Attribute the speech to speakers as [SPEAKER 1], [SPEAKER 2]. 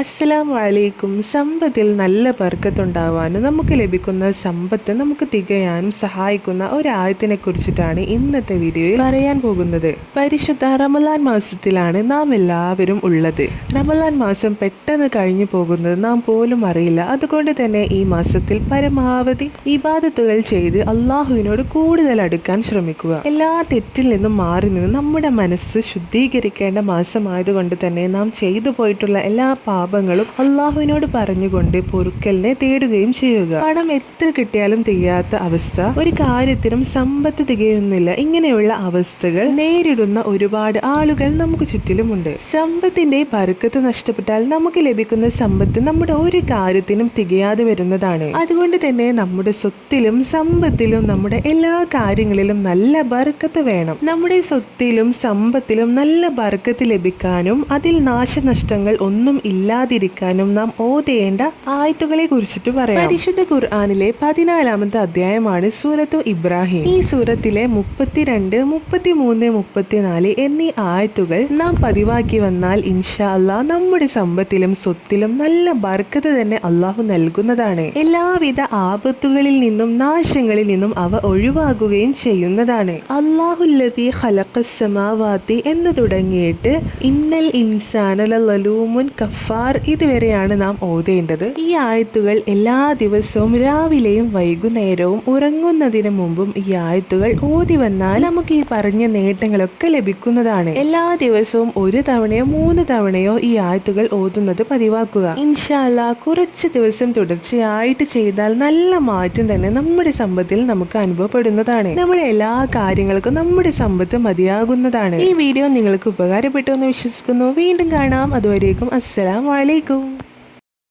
[SPEAKER 1] അസ്സലാമു അലൈക്കും. സമ്പത്തിൽ നല്ല ബർക്കത്തുണ്ടാവാനും നമുക്ക് ലഭിക്കുന്ന സമ്പത്ത് നമുക്ക് തികയാനും സഹായിക്കുന്ന ഒരായത്തിനെ കുറിച്ചിട്ടാണ് ഇന്നത്തെ വീഡിയോയിൽ പറയാൻ പോകുന്നത്. പരിശുദ്ധ റമളാൻ മാസത്തിലാണ് നാം എല്ലാവരും ഉള്ളത്. റമളാൻ മാസം പെട്ടെന്ന് കഴിഞ്ഞു പോകുന്നത് നാം പോലും അറിയില്ല. അതുകൊണ്ട് തന്നെ ഈ മാസത്തിൽ പരമാവധി ഇബാദത്തുകൾ ചെയ്ത് അള്ളാഹുവിനോട് കൂടുതൽ അടുക്കാൻ ശ്രമിക്കുക. എല്ലാ തെറ്റിൽ നിന്നും മാറി നിന്ന് നമ്മുടെ മനസ്സ് ശുദ്ധീകരിക്കേണ്ട മാസമായതുകൊണ്ട് തന്നെ നാം ചെയ്തു പോയിട്ടുള്ള എല്ലാ പാപങ്ങളും അള്ളാഹുവിനോട് പറഞ്ഞുകൊണ്ട് പൊറുക്കലിനെ തേടുകയും ചെയ്യുക. പണം എത്ര കിട്ടിയാലും തികയാത്ത അവസ്ഥ, ഒരു കാര്യത്തിനും സമ്പത്ത് തികയുന്നില്ല, ഇങ്ങനെയുള്ള അവസ്ഥകൾ നേരിടുന്ന ഒരുപാട് ആളുകൾ നമുക്ക് ചുറ്റിലുമുണ്ട്. സമ്പത്തിന്റെ ബർക്കത്ത് നഷ്ടപ്പെട്ടാൽ നമുക്ക് ലഭിക്കുന്ന സമ്പത്ത് നമ്മുടെ ഒരു കാര്യത്തിനും തികയാതെ വരുന്നതാണ്. അതുകൊണ്ട് തന്നെ നമ്മുടെ സ്വത്തിലും സമ്പത്തിലും നമ്മുടെ എല്ലാ കാര്യങ്ങളിലും നല്ല ബർക്കത്ത് വേണം. നമ്മുടെ സ്വത്തിലും സമ്പത്തിലും നല്ല ബർക്കത്ത് ലഭിക്കാനും അതിൽ നാശനഷ്ടങ്ങൾ ഒന്നും ഇല്ലാതിരിക്കാനും നാം ഓതേണ്ട ആയത്തുകളെ കുറിച്ചിട്ട് പറയാം. പരിശുദ്ധ ഖുർആനിലെ 14-ാമത്തെ അധ്യായമാണ് സൂറത്തു ഇബ്രാഹിം. ഈ സൂറത്തിലെ 32, 33, 34 എന്നീ ആയത്തുകൾ നാം പതിവാക്കി വന്നാൽ ഇൻഷാ അല്ലാഹ് നമ്മുടെ സമ്പത്തിലും സ്വത്തിലും നല്ല ബർക്കത്ത് തന്നെ അള്ളാഹു നൽകുന്നതാണ്. എല്ലാവിധ ആപത്തുകളിൽ നിന്നും നാശങ്ങളിൽ നിന്നും അവ ഒഴിവാക്കുകയും ചെയ്യുന്നതാണ്. അല്ലാഹുല്ലദീ ഖലഖസ് സമാവാതി എന്ന് തുടങ്ങിയിട്ട് ഇന്നൽ ഇൻസാന ലലൂമുൻ കഫാർ ഇതുവരെയാണ് നാം ഓതേണ്ടത്. ഈ ആയത്തുകൾ എല്ലാ ദിവസവും രാവിലെയും വൈകുന്നേരവും ഉറങ്ങുന്നതിന് മുമ്പും ഈ ആയത്തുകൾ ഓതി വന്നാൽ നമുക്ക് ഈ പറഞ്ഞ നേട്ടങ്ങളൊക്കെ ലഭിക്കുന്നതാണ്. എല്ലാ ദിവസവും 1 തവണയോ 3 തവണയോ ഈ ആയത്തുകൾ ഓതുന്നത് പതിവാക്കുക. ഇൻഷാ അല്ലാഹ് കുറച്ച് ദിവസം തുടർച്ചയായിട്ട് ചെയ്താൽ നല്ല മാറ്റം തന്നെ നമ്മുടെ സമ്പത്തിൽ നമുക്ക് അനുഭവപ്പെടുന്നതാണ്. നമ്മുടെ എല്ലാ കാര്യങ്ങൾക്കും നമ്മുടെ സമ്പത്ത് മതിയാകുന്നതാണ്. ഈ വീഡിയോ നിങ്ങൾക്ക് ഉപകാരപ്പെട്ടു എന്ന് വിശ്വസിക്കുന്നു. വീണ്ടും കാണാം. അതുവരേക്കും അസ്സലാമു അലൈക്കും.